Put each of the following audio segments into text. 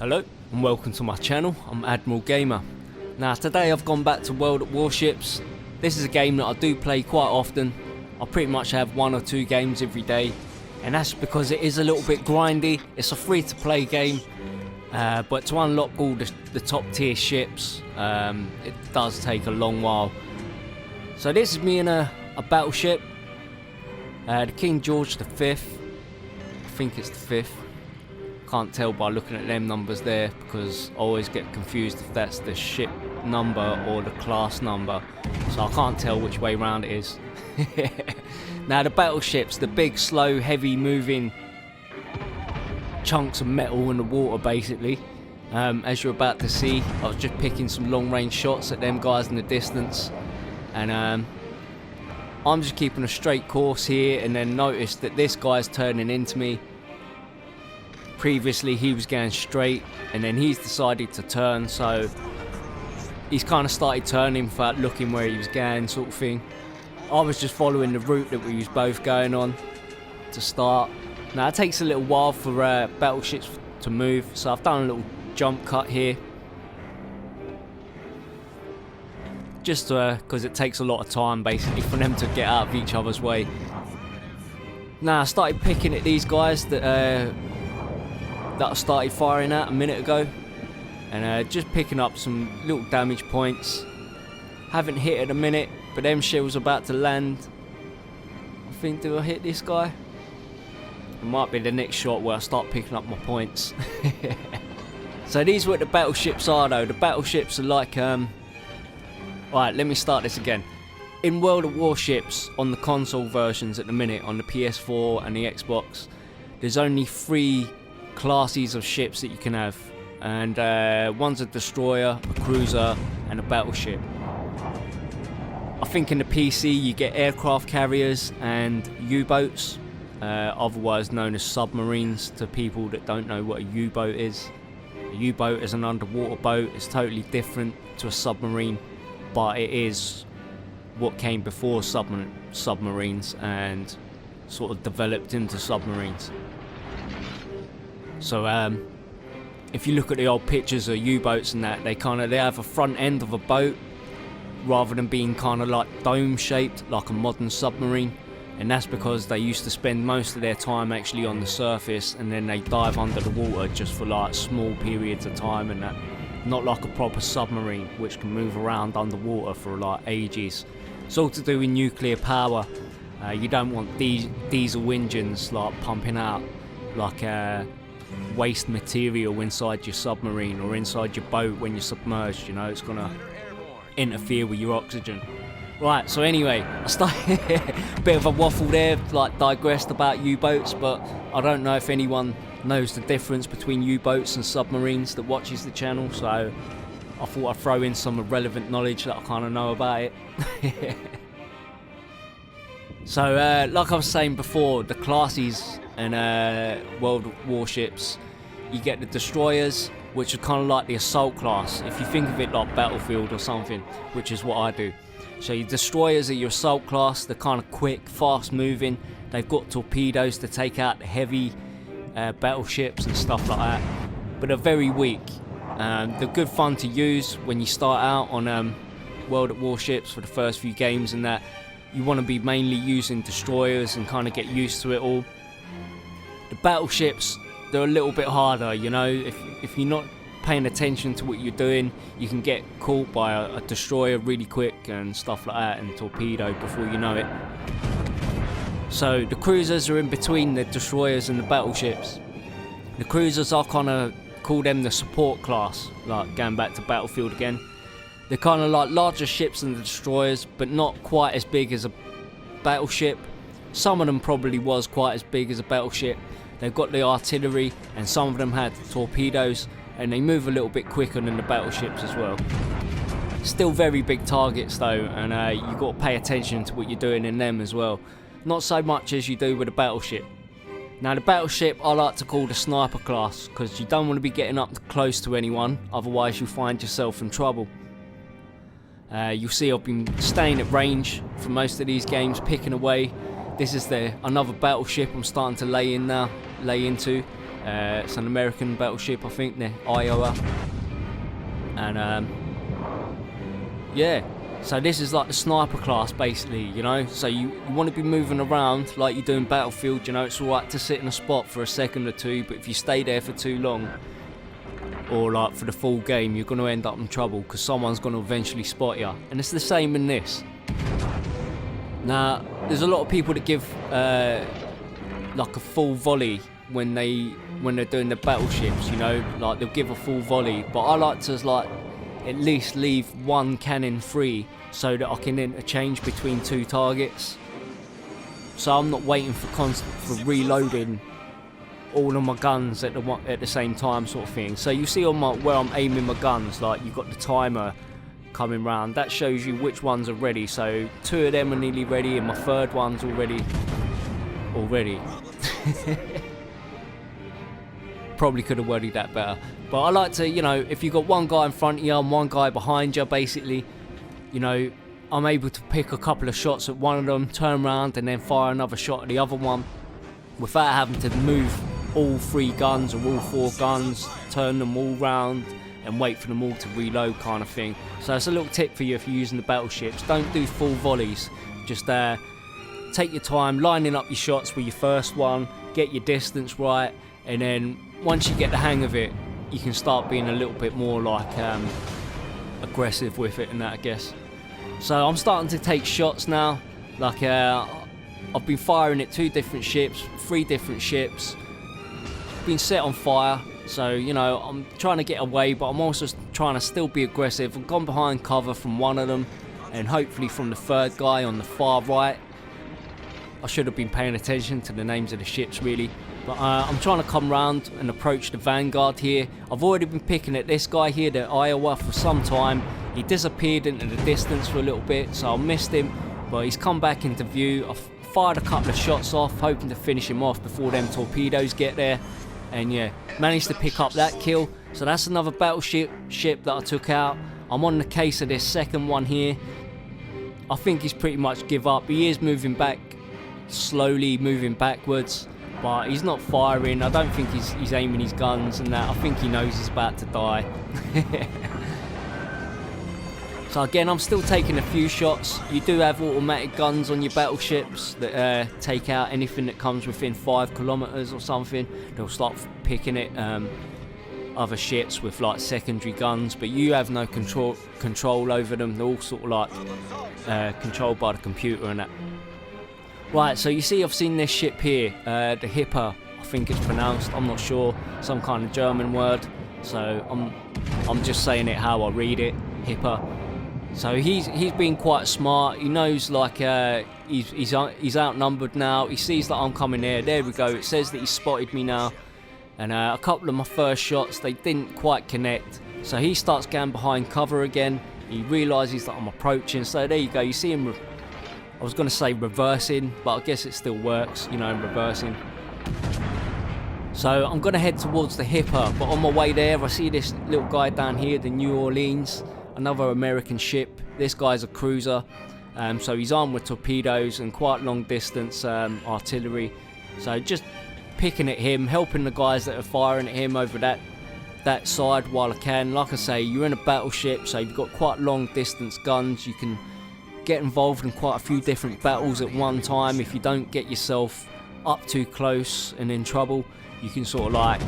Hello and welcome to my channel. I'm AvidGamer. Now today I've gone back to World at Warships. This is a game that I do play quite often. I pretty much have 1 or 2 games every day, and that's because it is a little bit grindy. It's a free to play game, but to unlock all the top tier ships it does take a long while. So this is me in a battleship, the King George V. I think it's the 5th. Can't tell by looking at them numbers there because I always get confused if that's the ship number or the class number, so I can't tell which way round it is. Now the battleships, the big slow heavy moving chunks of metal in the water basically, as you're about to see. I was just picking some long range shots at them guys in the distance, and I'm just keeping a straight course here, and then noticed that this guy's turning into me. Previously he was going straight and then he's decided to turn, so he's kind of started turning without looking where he was going, sort of thing. I was just following the route that we was both going on to start. Now it takes a little while for battleships to move, so I've done a little jump cut here just because it takes a lot of time basically for them to get out of each other's way. Now I started picking at these guys that I started firing at a minute ago, and just picking up some little damage points. Haven't hit at a minute, but them shells are about to land. I think, do I hit this guy? It might be the next shot where I start picking up my points. So these are what the battleships are though. The battleships are like right, let me start this again. In World of Warships, on the console versions at the minute, on the PS4 and the Xbox, there's only 3 classes of ships that you can have, and one's a destroyer, a cruiser and a battleship. I think in the PC you get aircraft carriers and U-boats, otherwise known as submarines to people that don't know what a U-boat is. A U-boat is an underwater boat. It's totally different to a submarine, but it is what came before submarines and sort of developed into submarines. So if you look at the old pictures of U-boats and that, they have a front end of a boat rather than being kind of like dome shaped like a modern submarine, and that's because they used to spend most of their time actually on the surface, and then they dive under the water just for like small periods of time and that. Not like a proper submarine which can move around underwater for like ages. It's all to do with nuclear power. You don't want diesel engines like pumping out like waste material inside your submarine or inside your boat when you're submerged. You know, it's gonna interfere with your oxygen. Right, so anyway, I started a bit of a waffle there, like digressed about U-boats, but I don't know if anyone knows the difference between U-boats and submarines that watches the channel, so I thought I'd throw in some relevant knowledge that I kind of know about it. So like I was saying before, the classes in World of Warships, you get the destroyers, which are kind of like the assault class, if you think of it like Battlefield or something, which is what I do. So your destroyers are your assault class. They're kind of quick, fast moving. They've got torpedoes to take out the heavy battleships and stuff like that, but they're very weak. They're good fun to use when you start out on World at Warships for the first few games, and that you want to be mainly using destroyers and kind of get used to it all. The battleships, they're a little bit harder, you know. If you're not paying attention to what you're doing, you can get caught by a destroyer really quick and stuff like that, and torpedo before you know it. So the cruisers are in between the destroyers and the battleships. The cruisers, I kind of call them the support class, like going back to Battlefield again. They're kind of like larger ships than the destroyers, but not quite as big as a battleship. Some of them probably was quite as big as a battleship. They've got the artillery, and some of them had torpedoes, and they move a little bit quicker than the battleships as well. Still very big targets though, and you've got to pay attention to what you're doing in them as well. Not so much as you do with a battleship. Now the battleship I like to call the sniper class, because you don't want to be getting up close to anyone, otherwise you'll find yourself in trouble. You'll see I've been staying at range for most of these games, picking away. This is another battleship I'm starting to lay into. It's an American battleship, I think. They're Iowa. And yeah, so this is like the sniper class basically, you know. So you want to be moving around like you do in Battlefield, you know. It's alright to sit in a spot for a second or two, but if you stay there for too long, or like for the full game, you're going to end up in trouble because someone's going to eventually spot you. And it's the same in this. Now, there's a lot of people that give like a full volley when they're doing the battleships, you know, like they'll give a full volley, but I like to like at least leave one cannon free so that I can interchange between two targets. So I'm not waiting for reloading all of my guns at the same time, sort of thing. So you see on where I'm aiming my guns, like you've got the timer coming round. That shows you which ones are ready. So 2 of them are nearly ready, and my 3rd one's already. Probably could have worded that better. But I like to, you know, if you've got one guy in front of you and one guy behind you, basically, you know, I'm able to pick a couple of shots at one of them, turn around and then fire another shot at the other one without having to move all 3 guns or all 4 guns, turn them all round and wait for them all to reload, kind of thing. So it's a little tip for you if you're using the battleships. Don't do full volleys. Just take your time lining up your shots with your first one, get your distance right, and then once you get the hang of it, you can start being a little bit more like aggressive with it and that, I guess. So I'm starting to take shots now. Like I've been firing at 2 different ships, 3 different ships, been set on fire. So, you know, I'm trying to get away, but I'm also trying to still be aggressive. I've gone behind cover from one of them, and hopefully from the 3rd guy on the far right. I should have been paying attention to the names of the ships, really. But I'm trying to come round and approach the Vanguard here. I've already been picking at this guy here, the Iowa, for some time. He disappeared into the distance for a little bit, so I missed him. But he's come back into view. I've fired a couple of shots off, hoping to finish him off before them torpedoes get there. And yeah, managed to pick up that kill. So that's another battleship that I took out. I'm on the case of this 2nd one here. I think he's pretty much give up. He is moving back, slowly moving backwards, but he's not firing. I don't think he's aiming his guns and that. I think he knows he's about to die. So again, I'm still taking a few shots. You do have automatic guns on your battleships that take out anything that comes within 5 kilometers or something. They'll start picking at other ships with like secondary guns, but you have no control over them. They're all sort of like controlled by the computer and that. Right, so you see I've seen this ship here, the Hipper, I think it's pronounced, I'm not sure, some kind of German word. So I'm just saying it how I read it, Hipper. So he's been quite smart. He knows like he's outnumbered now. He sees that I'm coming here. There we go. It says that he's spotted me now. And a couple of my first shots, they didn't quite connect. So he starts going behind cover again. He realises that I'm approaching. So there you go. You see him. I was going to say reversing, but I guess it still works. You know, reversing. So I'm going to head towards the Hipper. But on my way there, I see this little guy down here, the New Orleans. Another American ship. This guy's a cruiser, so he's armed with torpedoes and quite long distance artillery. So just picking at him, helping the guys that are firing at him over that side while I can. Like I say, you're in a battleship, so you've got quite long distance guns. You can get involved in quite a few different battles at one time. If you don't get yourself up too close and in trouble, you can sort of like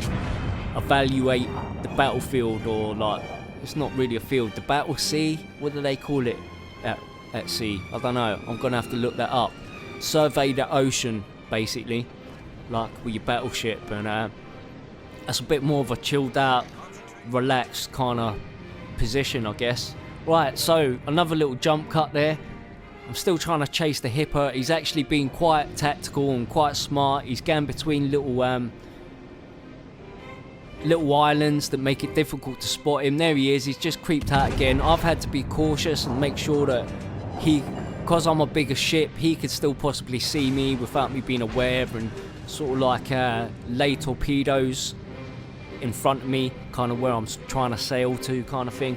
evaluate the battlefield, or like, it's not really a field, the battle sea, what do they call it at sea? I don't know, I'm gonna have to look that up. Survey the ocean, basically, like with your battleship, and that's a bit more of a chilled out, relaxed kind of position, I guess. Right, so another little jump cut there. I'm still trying to chase the Hipper. He's actually been quite tactical and quite smart. He's going between little islands that make it difficult to spot him. There he is. He's just creeped out again. I've had to be cautious and make sure that because I'm a bigger ship, he could still possibly see me without me being aware, and sort of like lay torpedoes in front of me, kind of where I'm trying to sail to, kind of thing.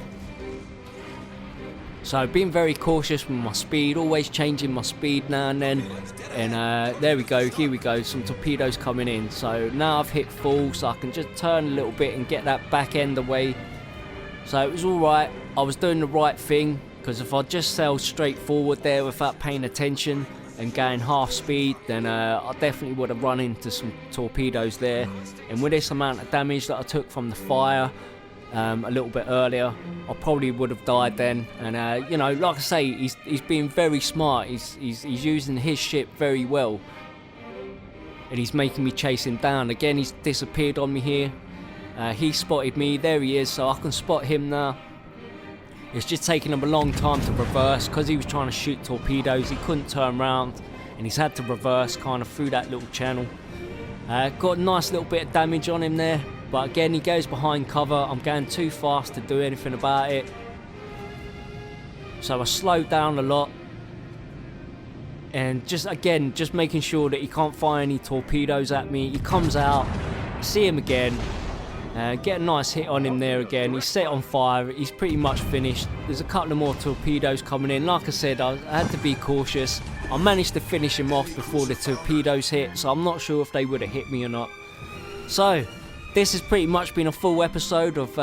So being very cautious with my speed, always changing my speed now and then. And there we go, here we go, some torpedoes coming in. So now I've hit full, so I can just turn a little bit and get that back end away. So it was alright, I was doing the right thing, because if I just sailed straight forward there without paying attention and going half speed, then I definitely would have run into some torpedoes there. And with this amount of damage that I took from the fire a little bit earlier, I probably would have died then. And you know, like I say, he's being very smart. He's using his ship very well, and he's making me chase him down. Again, he's disappeared on me here. He spotted me. There he is, so I can spot him now. It's just taking him a long time to reverse because he was trying to shoot torpedoes. He couldn't turn around, and he's had to reverse kind of through that little channel. Got a nice little bit of damage on him there. But again, he goes behind cover. I'm going too fast to do anything about it. So I slowed down a lot. And just making sure that he can't fire any torpedoes at me. He comes out, see him again. Get a nice hit on him there again. He's set on fire. He's pretty much finished. There's a couple of more torpedoes coming in. Like I said, I had to be cautious. I managed to finish him off before the torpedoes hit. So I'm not sure if they would have hit me or not. So this has pretty much been a full episode of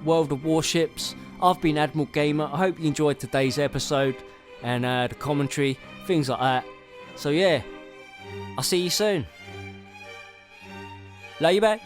World of Warships. I've been AvidGamer. I hope you enjoyed today's episode and the commentary, things like that. So yeah, I'll see you soon. Love you, back.